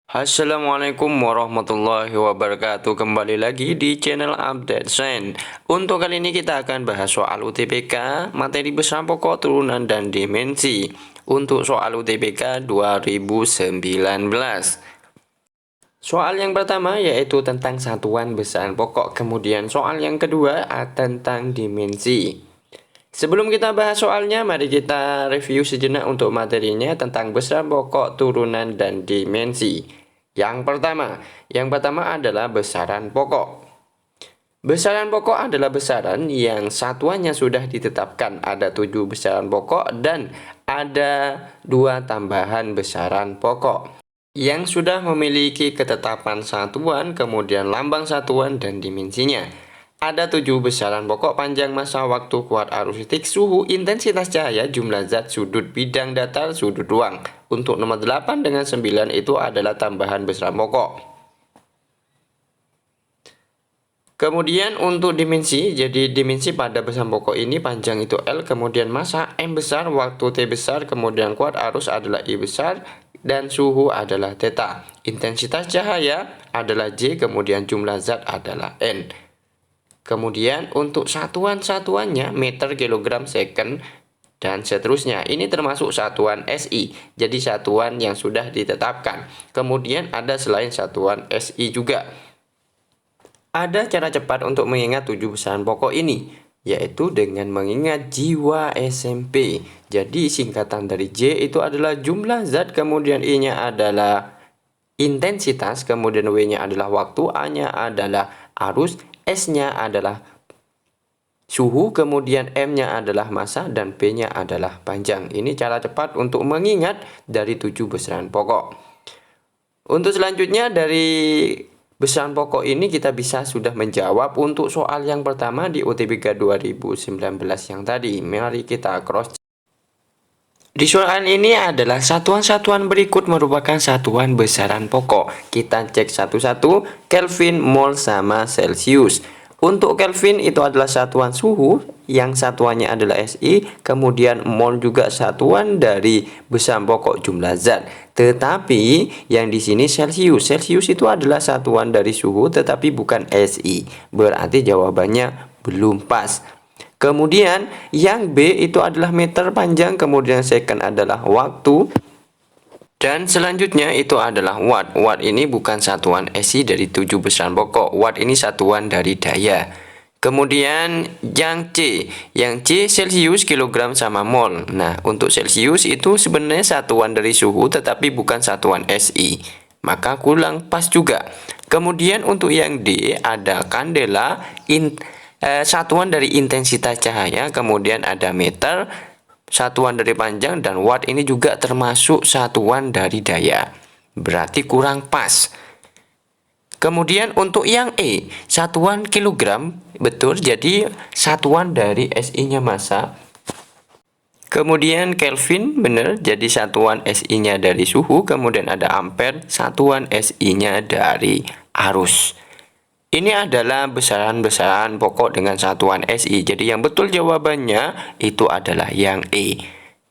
Assalamualaikum warahmatullahi wabarakatuh. Kembali lagi di channel Update Sains. Untuk kali ini kita akan bahas soal UTBK, materi besar pokok turunan dan dimensi. Untuk soal UTBK 2019. Soal yang pertama yaitu tentang satuan besaran pokok. Kemudian soal yang kedua tentang dimensi. Sebelum kita bahas soalnya, mari kita review sejenak untuk materinya tentang besaran pokok, turunan, dan dimensi. Yang pertama adalah besaran pokok. Besaran pokok adalah besaran yang satuannya sudah ditetapkan. Ada 7 besaran pokok dan ada 2 tambahan besaran pokok yang sudah memiliki ketetapan satuan, kemudian lambang satuan dan dimensinya. Ada 7 besaran pokok: panjang, massa, waktu, kuat, arus titik, suhu, intensitas cahaya, jumlah zat, sudut, bidang datar, sudut ruang. Untuk nomor 8 dengan 9 itu adalah tambahan besaran pokok. Kemudian untuk dimensi, jadi dimensi pada besaran pokok ini panjang itu L, kemudian massa M besar, waktu T besar, kemudian kuat arus adalah I besar, dan suhu adalah theta. Intensitas cahaya adalah J, kemudian jumlah zat adalah N. Kemudian untuk satuan-satuannya meter, kilogram, second, dan seterusnya. Ini termasuk satuan SI, jadi satuan yang sudah ditetapkan. Kemudian ada selain satuan SI juga. Ada cara cepat untuk mengingat 7 besaran pokok ini, yaitu dengan mengingat jiwa SMP. Jadi singkatan dari J itu adalah jumlah zat, kemudian I-nya adalah intensitas, kemudian W-nya adalah waktu, A-nya adalah arus, S-nya adalah suhu, kemudian M-nya adalah massa, dan P-nya adalah panjang. Ini cara cepat untuk mengingat dari 7 besaran pokok. Untuk selanjutnya dari besaran pokok ini kita bisa sudah menjawab untuk soal yang pertama di UTBK 2019 yang tadi. Mari kita cross. Di soal ini adalah satuan-satuan berikut merupakan satuan besaran pokok. Kita cek satu-satu: Kelvin, mol, sama Celsius. Untuk Kelvin itu adalah satuan suhu yang satuannya adalah SI, kemudian mol juga satuan dari besaran pokok jumlah zat. Tetapi yang di sini Celsius. Celsius itu adalah satuan dari suhu tetapi bukan SI. Berarti jawabannya belum pas. Kemudian yang B itu adalah meter, panjang, kemudian second adalah waktu, dan selanjutnya itu adalah watt. Watt ini bukan satuan SI dari 7 besaran pokok. Watt ini satuan dari daya. Kemudian yang C Celsius, kilogram, sama mol. Nah, untuk Celsius itu sebenarnya satuan dari suhu tetapi bukan satuan SI. Maka kurang pas juga. Kemudian untuk yang D ada kandela, satuan dari intensitas cahaya, kemudian ada meter, satuan dari panjang, dan watt ini juga termasuk satuan dari daya. Berarti kurang pas. Kemudian untuk yang E, satuan kilogram, betul, jadi satuan dari SI-nya massa. Kemudian Kelvin, benar, jadi satuan SI-nya dari suhu. Kemudian ada ampere, satuan SI-nya dari arus. Ini adalah besaran-besaran pokok dengan satuan SI. Jadi yang betul jawabannya itu adalah yang E.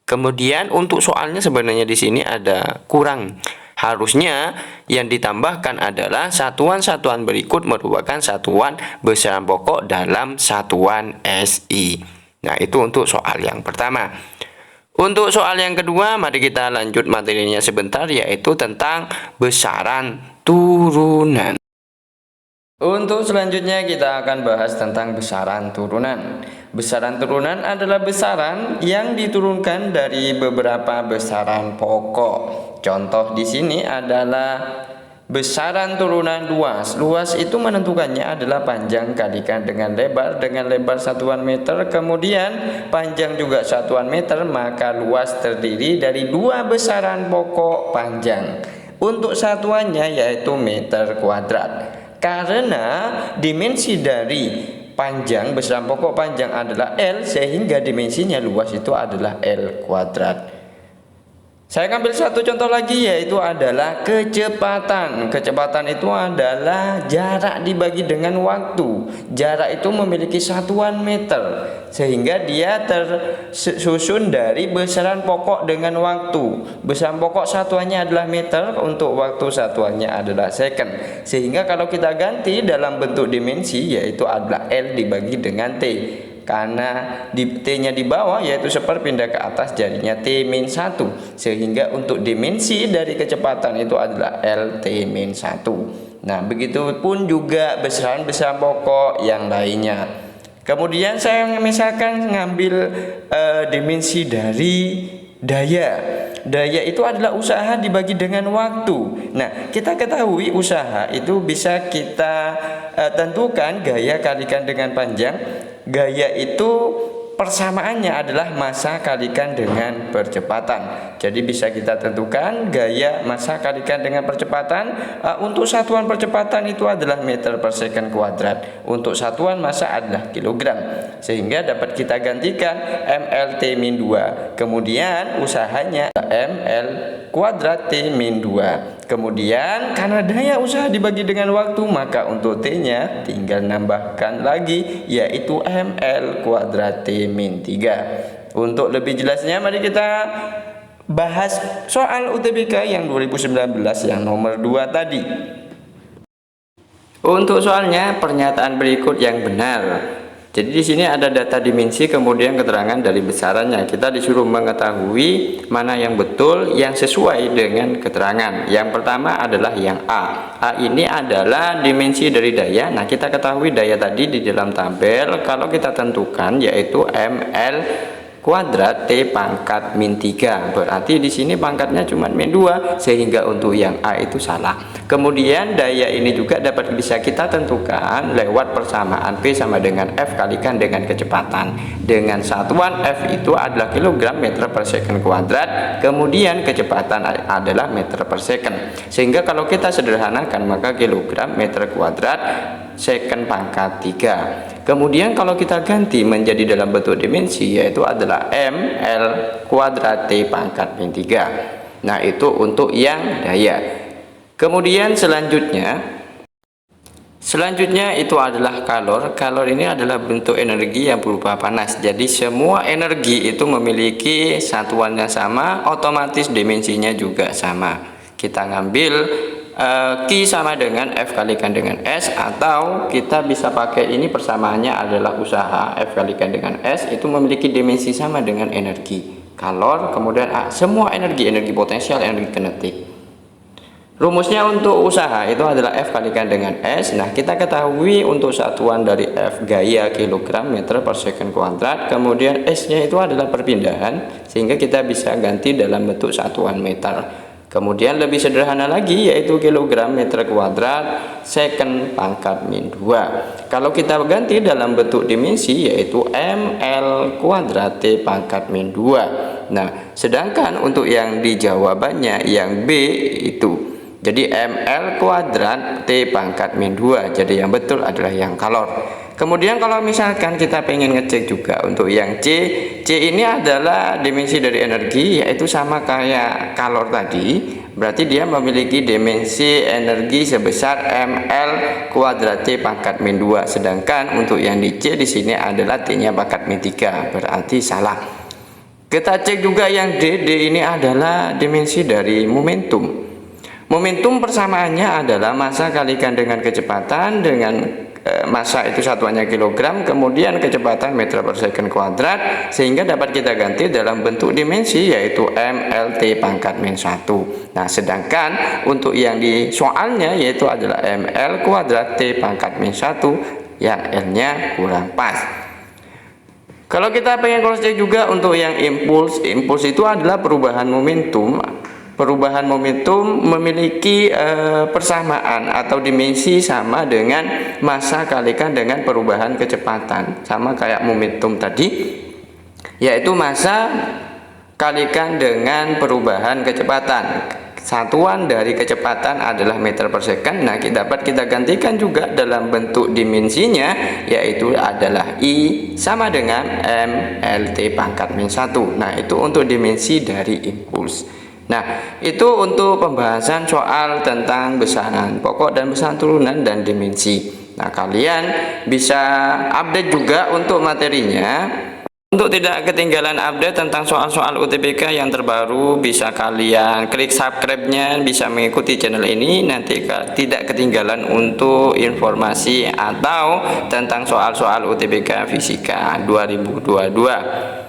Kemudian untuk soalnya sebenarnya di sini ada kurang. Harusnya yang ditambahkan adalah satuan-satuan berikut merupakan satuan besaran pokok dalam satuan SI. Nah, itu untuk soal yang pertama. Untuk soal yang kedua, mari kita lanjut materinya sebentar, yaitu tentang besaran turunan. Untuk selanjutnya kita akan bahas tentang besaran turunan. Besaran turunan adalah besaran yang diturunkan dari beberapa besaran pokok. Contoh di sini adalah besaran turunan luas. Luas itu menentukannya adalah panjang kalikan dengan lebar satuan meter, kemudian panjang juga satuan meter, maka luas terdiri dari 2 besaran pokok panjang. Untuk satuannya yaitu meter kuadrat. Karena dimensi dari panjang, besaran pokok panjang adalah L, sehingga dimensinya luas itu adalah L kuadrat. Saya ngambil satu contoh lagi, yaitu adalah kecepatan. Kecepatan itu adalah jarak dibagi dengan waktu. Jarak itu memiliki satuan meter, sehingga dia tersusun dari besaran pokok dengan waktu. Besaran pokok satuannya adalah meter, untuk waktu satuannya adalah second. Sehingga kalau kita ganti dalam bentuk dimensi, yaitu adalah L dibagi dengan T. Karena T-nya di bawah, yaitu seperpindah ke atas, jadinya T-1. Sehingga untuk dimensi dari kecepatan itu adalah LT-1. Nah, begitupun juga besaran-besaran pokok yang lainnya. Kemudian saya misalkan ngambil dimensi dari daya. Daya itu adalah usaha dibagi dengan waktu. Nah, kita ketahui usaha itu bisa kita tentukan gaya kalikan dengan panjang. Gaya itu persamaannya adalah massa kalikan dengan percepatan. Jadi bisa kita tentukan gaya massa kalikan dengan percepatan. Untuk satuan percepatan itu adalah meter per second kuadrat. Untuk satuan massa adalah kilogram. Sehingga dapat kita gantikan mLT-2. Kemudian usahanya mL kuadrat T-2. Kemudian karena daya usaha dibagi dengan waktu, maka untuk T-nya tinggal nambahkan lagi, yaitu mL kuadrat T-3. Untuk lebih jelasnya, mari kita bahas soal UTBK yang 2019 yang nomor 2 tadi. Untuk soalnya, pernyataan berikut yang benar. Jadi di sini ada data dimensi, kemudian keterangan dari besarannya. Kita disuruh mengetahui mana yang betul, yang sesuai dengan keterangan. Yang pertama adalah yang A. A ini adalah dimensi dari daya. Nah, kita ketahui daya tadi di dalam tabel kalau kita tentukan yaitu mL kuadrat T pangkat min 3. Berarti di sini pangkatnya cuma min 2, sehingga untuk yang A itu salah. Kemudian daya ini juga dapat bisa kita tentukan lewat persamaan P sama dengan F kalikan dengan kecepatan. Dengan satuan F itu adalah kilogram meter per second kuadrat, kemudian kecepatan adalah meter per second. Sehingga kalau kita sederhanakan, maka kilogram meter kuadrat second pangkat 3. Kemudian kalau kita ganti menjadi dalam bentuk dimensi, yaitu adalah mL kuadrat T pangkat min 3. Nah, itu untuk yang daya. Kemudian selanjutnya itu adalah kalor. Kalor ini adalah bentuk energi yang berupa panas. Jadi semua energi itu memiliki satuannya sama, otomatis dimensinya juga sama. Kita ngambil Q sama dengan F kalikan dengan S, atau kita bisa pakai ini persamaannya adalah usaha F kalikan dengan S itu memiliki dimensi sama dengan energi kalor, kemudian A semua energi potensial, energi kinetik. Rumusnya untuk usaha itu adalah F kalikan dengan S. Nah, kita ketahui untuk satuan dari F gaya kilogram meter per second kuadrat, kemudian S nya itu adalah perpindahan, sehingga kita bisa ganti dalam bentuk satuan meter. Kemudian lebih sederhana lagi, yaitu kilogram meter kuadrat second pangkat min 2. Kalau kita ganti dalam bentuk dimensi, yaitu mL kuadrat T pangkat min 2. Nah, sedangkan untuk yang di jawabannya yang B itu, jadi mL kuadrat T pangkat min 2. Jadi yang betul adalah yang kalor. Kemudian kalau misalkan kita pengen ngecek juga untuk yang C ini adalah dimensi dari energi, yaitu sama kayak kalor tadi. Berarti dia memiliki dimensi energi sebesar mL kuadrat T pangkat min 2. Sedangkan untuk yang di C di sini adalah T-nya pangkat min 3. Berarti salah. Kita cek juga yang D. D ini adalah dimensi dari momentum. Momentum persamaannya adalah massa kalikan dengan kecepatan, dengan massa itu satuannya kilogram, kemudian kecepatan meter per second kuadrat, sehingga dapat kita ganti dalam bentuk dimensi, yaitu mLT pangkat min 1. Nah, sedangkan untuk yang di soalnya yaitu adalah mL kuadrat T pangkat min 1, yang L nya kurang pas. Kalau kita pengen cross check juga untuk yang impuls itu adalah perubahan momentum. Perubahan momentum memiliki persamaan atau dimensi sama dengan massa kalikan dengan perubahan kecepatan, sama kayak momentum tadi, yaitu massa kalikan dengan perubahan kecepatan. Satuan dari kecepatan adalah meter per second. Nah, dapat kita gantikan juga dalam bentuk dimensinya, yaitu adalah I sama dengan mLT pangkat min 1. Nah, itu untuk dimensi dari impuls. Nah, itu untuk pembahasan soal tentang besaran pokok dan besaran turunan dan dimensi. Nah, kalian bisa update juga untuk materinya. Untuk tidak ketinggalan update tentang soal-soal UTBK yang terbaru, bisa kalian klik subscribe-nya, bisa mengikuti channel ini, nanti tidak ketinggalan untuk informasi atau tentang soal-soal UTBK Fisika 2022.